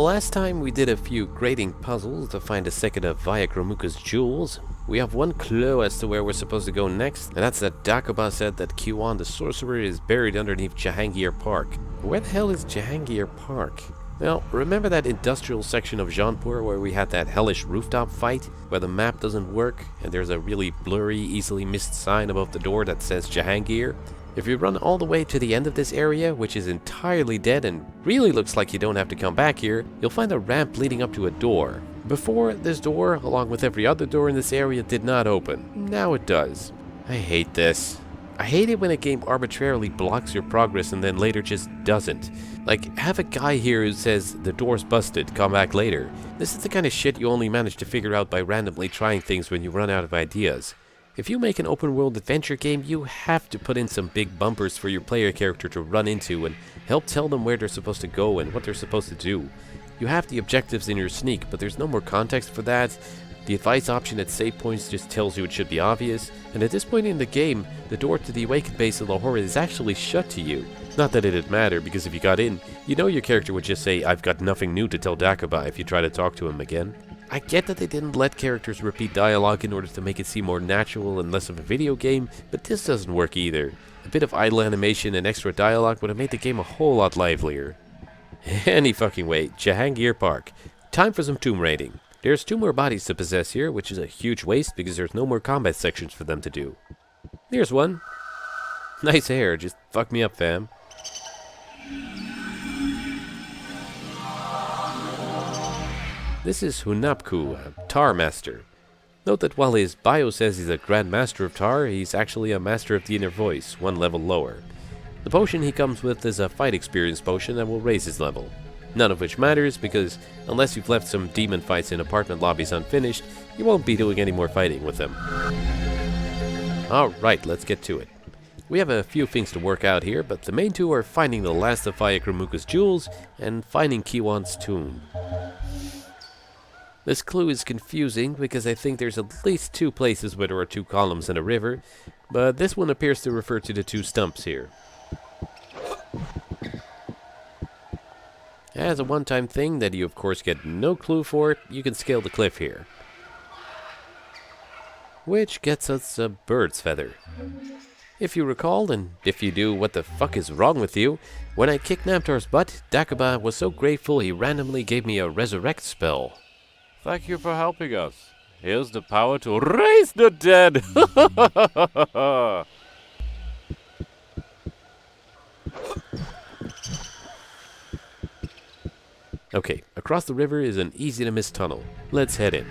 last time we did a few grading puzzles to find a second of Viacromuka's jewels. We have one clue as to where we're supposed to go next, and that's that Dakoba said that Kiwan the sorcerer is buried underneath Jahangir Park. Where the hell is Jahangir Park? Well, remember that industrial section of Jaunpur where we had that hellish rooftop fight, where the map doesn't work, and there's a really blurry, easily missed sign above the door that says Jahangir? If you run all the way to the end of this area, which is entirely dead and really looks like you don't have to come back here, you'll find a ramp leading up to a door. Before, this door, along with every other door in this area, did not open. Now it does. I hate this. I hate it when a game arbitrarily blocks your progress and then later just doesn't. Like, have a guy here who says, the door's busted, come back later. This is the kind of shit you only manage to figure out by randomly trying things when you run out of ideas. If you make an open-world adventure game, you have to put in some big bumpers for your player character to run into and help tell them where they're supposed to go and what they're supposed to do. You have the objectives in your sneak, but there's no more context for that. The advice option at save points just tells you it should be obvious, and at this point in the game, the door to the awakened base of Lahore is actually shut to you. Not that it'd matter, because if you got in, you know your character would just say, "I've got nothing new to tell Dakoba," if you try to talk to him again. I get that they didn't let characters repeat dialogue in order to make it seem more natural and less of a video game, but this doesn't work either. A bit of idle animation and extra dialogue would have made the game a whole lot livelier. Any fucking way, Jahangir Park. Time for some tomb raiding. There's 2 more bodies to possess here, which is a huge waste because there's no more combat sections for them to do. Here's one. Nice hair, just fuck me up, fam. This is Hunapku, a Tar Master. Note that while his bio says he's a Grand Master of Tar, he's actually a Master of the Inner Voice, 1 level lower. The potion he comes with is a fight experience potion that will raise his level. None of which matters because, unless you've left some demon fights in apartment lobbies unfinished, you won't be doing any more fighting with him. Alright, let's get to it. We have a few things to work out here, but the main 2 are finding the last of Viacromuka's jewels and finding Kiwan's tomb. This clue is confusing because I think there's at least 2 places where there are 2 columns and a river, but this one appears to refer to the 2 stumps here. As a one-time thing that you of course get no clue for, you can scale the cliff here. Which gets us a bird's feather. If you recall, and if you do, what the fuck is wrong with you? When I kicked Namtar's butt, Dakoba was so grateful he randomly gave me a resurrect spell. Thank you for helping us. Here's the power to raise the dead! Okay, across the river is an easy-to-miss tunnel. Let's head in.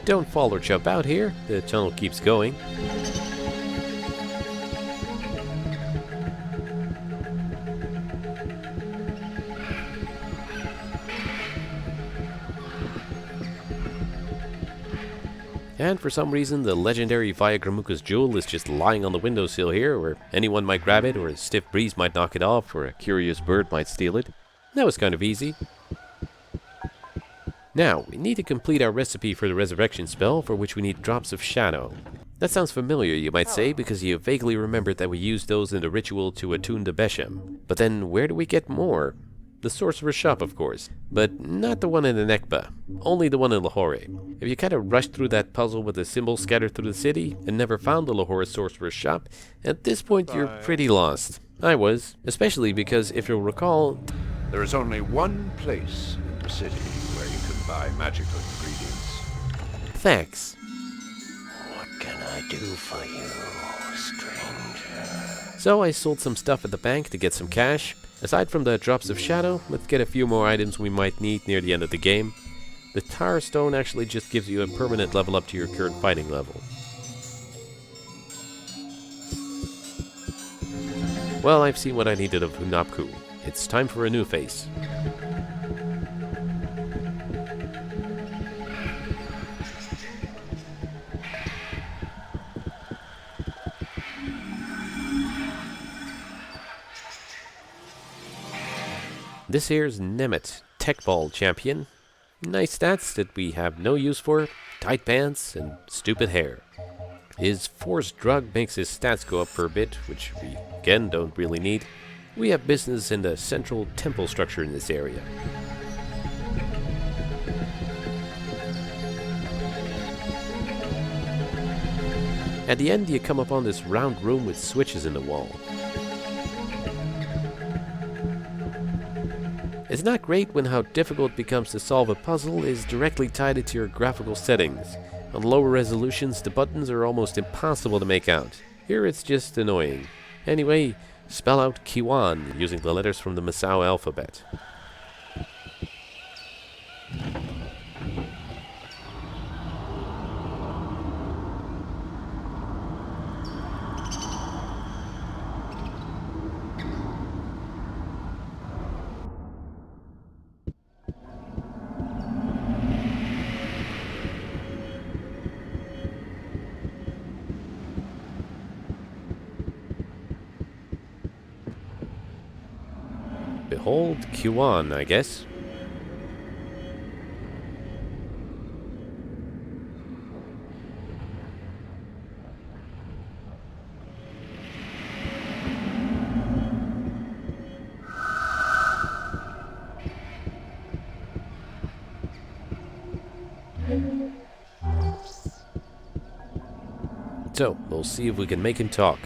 Don't fall or jump out here, the tunnel keeps going. And for some reason, the legendary Viacromuka's jewel is just lying on the windowsill here, where anyone might grab it, or a stiff breeze might knock it off, or a curious bird might steal it. That was kind of easy. Now, we need to complete our recipe for the resurrection spell, for which we need drops of shadow. That sounds familiar, you might say, because you vaguely remembered that we used those in the ritual to attune the Beshem. But then, where do we get more? The sorcerer's shop, of course, but not the one in the Nekba, only the one in Lahore. If you kind of rushed through that puzzle with the symbols scattered through the city and never found the Lahore sorcerer's shop, at this point you're pretty lost. I was, especially because, if you'll recall, there is only one place in the city where you can buy magical ingredients. Thanks. What can I do for you, stranger? So I sold some stuff at the bank to get some cash. Aside from the drops of shadow, let's get a few more items we might need near the end of the game. The Tar Stone actually just gives you a permanent level up to your current fighting level. Well, I've seen what I needed of Hunapku. It's time for a new face. This here's Nemeth, Tech Ball champion. Nice stats that we have no use for, tight pants, and stupid hair. His forced drug makes his stats go up for a bit, which we, again, don't really need. We have business in the central temple structure in this area. At the end, you come upon this round room with switches in the wall. It's not great when how difficult it becomes to solve a puzzle is directly tied into your graphical settings. On lower resolutions, the buttons are almost impossible to make out. Here it's just annoying. Anyway, spell out Kiwan using the letters from the Masao alphabet. Behold Kiwan, I guess. So, we'll see if we can make him talk.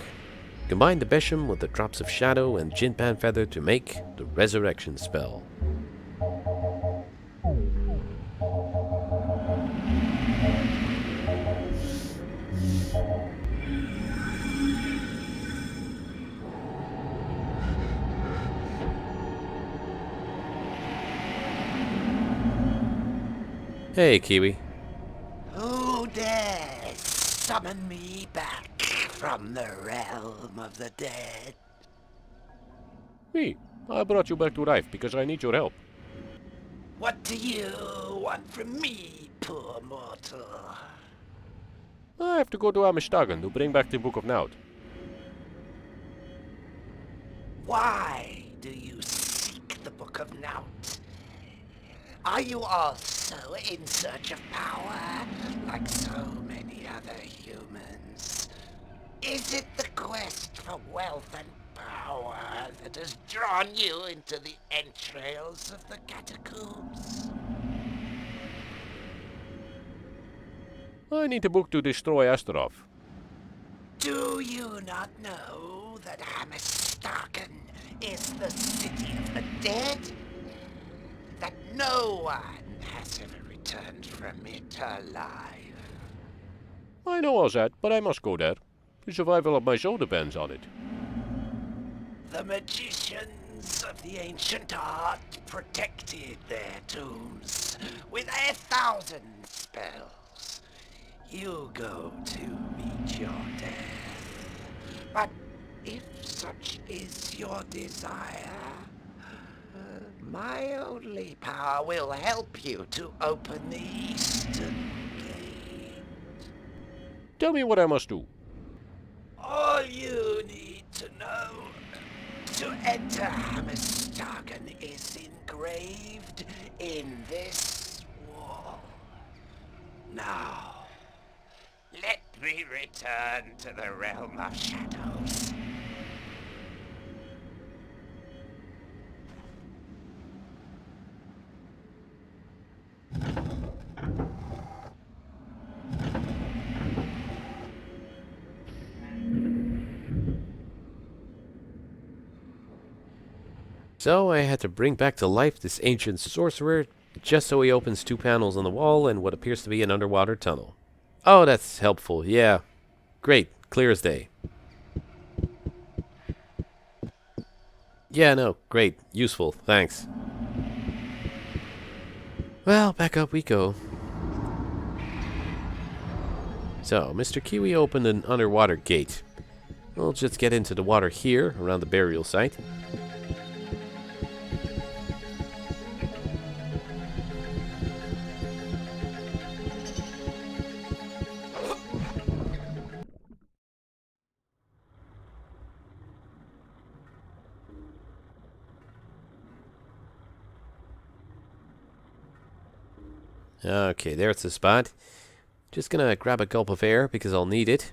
Combine the Besham with the drops of shadow and Jinpan feather to make the resurrection spell. Hey, Kiwi. Who dares summon me back from the realm of the dead? Me, I brought you back to life because I need your help. What do you want from me, poor mortal? I have to go to Amishtagan to bring back the Book of Naut. Why do you seek the Book of Naut? Are you also in search of power, like so many other humans? Is it the quest for wealth and power that has drawn you into the entrails of the catacombs? I need a book to destroy Astaroth. Do you not know that Hamistaken is the city of the dead? That no one has ever returned from it alive? I know all that, but I must go there. The survival of my soul depends on it. The magicians of the ancient art protected their tombs with 1,000 spells. You go to meet your death. But if such is your desire, my only power will help you to open the eastern gate. Tell me what I must do. All you need to know to enter Hamistaken is engraved in this wall. Now, let me return to the realm of shadows. So I had to bring back to life this ancient sorcerer just so he opens 2 panels on the wall and what appears to be an underwater tunnel. Oh, that's helpful, yeah. Great, clear as day. Yeah, no, great, useful, thanks. Well, back up we go. So, Mr. Kiwi opened an underwater gate. We'll just get into the water here, around the burial site. Okay, there's the spot. Just gonna grab a gulp of air because I'll need it.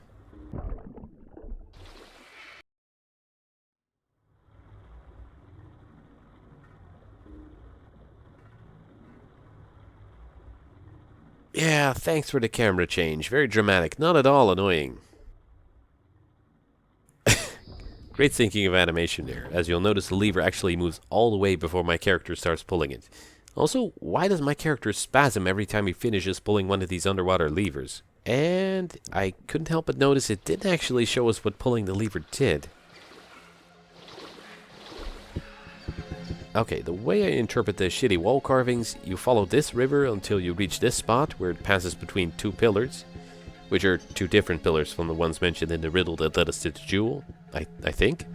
Yeah, thanks for the camera change. Very dramatic, not at all annoying. Great thinking of animation there. As you'll notice, the lever actually moves all the way before my character starts pulling it. Also, why does my character spasm every time he finishes pulling one of these underwater levers? And I couldn't help but notice it didn't actually show us what pulling the lever did. Okay, the way I interpret the shitty wall carvings, you follow this river until you reach this spot where it passes between two pillars, which are two different pillars from the ones mentioned in the riddle that led us to the jewel, I think.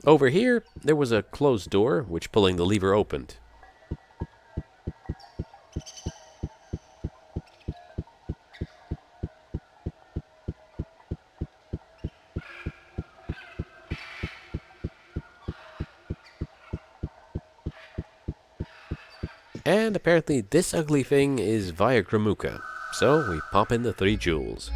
Over here, there was a closed door, which pulling the lever opened. And apparently this ugly thing is via Gramuka, so we pop in the 3 jewels.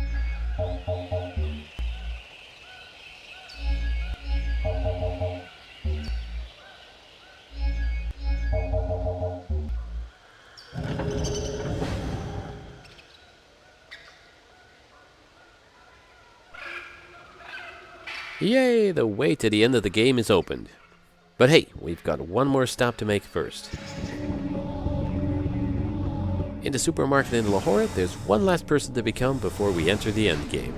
Yay, the way to the end of the game is opened. But hey, we've got one more stop to make first. In the supermarket in Lahore, there's one last person to become before we enter the endgame.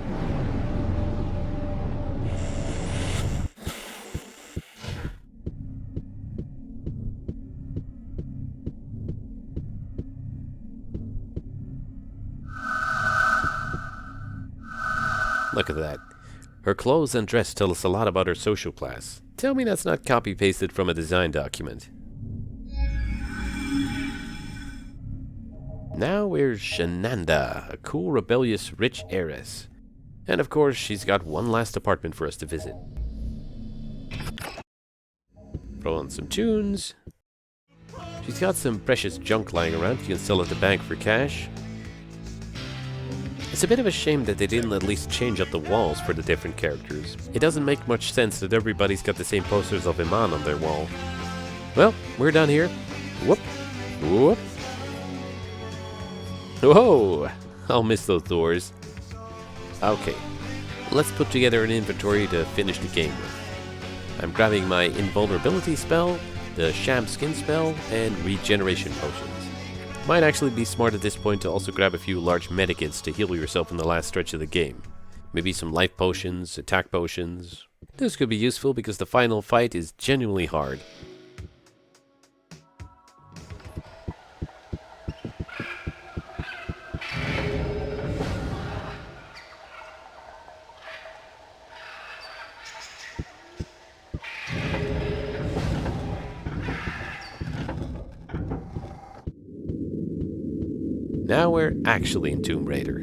Look at that. Her clothes and dress tell us a lot about her social class. Tell me that's not copy-pasted from a design document. Now we're Shananda, a cool, rebellious, rich heiress. And of course, she's got one last apartment for us to visit. Throw on some tunes. She's got some precious junk lying around you can sell at the bank for cash. It's a bit of a shame that they didn't at least change up the walls for the different characters. It doesn't make much sense that everybody's got the same posters of Iman on their wall. Well, we're done here. Whoop. Whoop. Whoa! I'll miss those doors. Okay, let's put together an inventory to finish the game with. I'm grabbing my invulnerability spell, the sham skin spell, and regeneration potions. Might actually be smart at this point to also grab a few large medikits to heal yourself in the last stretch of the game. Maybe some life potions, attack potions. This could be useful because the final fight is genuinely hard. Now we're actually in Tomb Raider.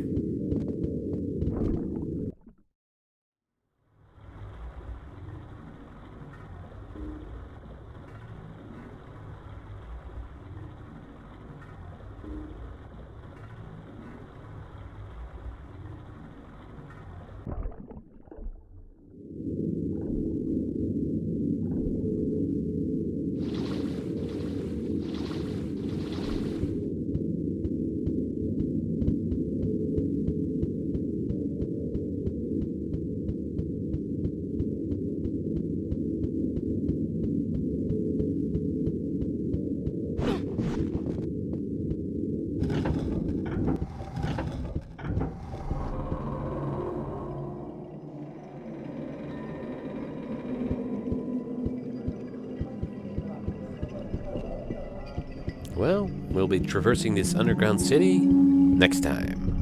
Well, we'll be traversing this underground city next time.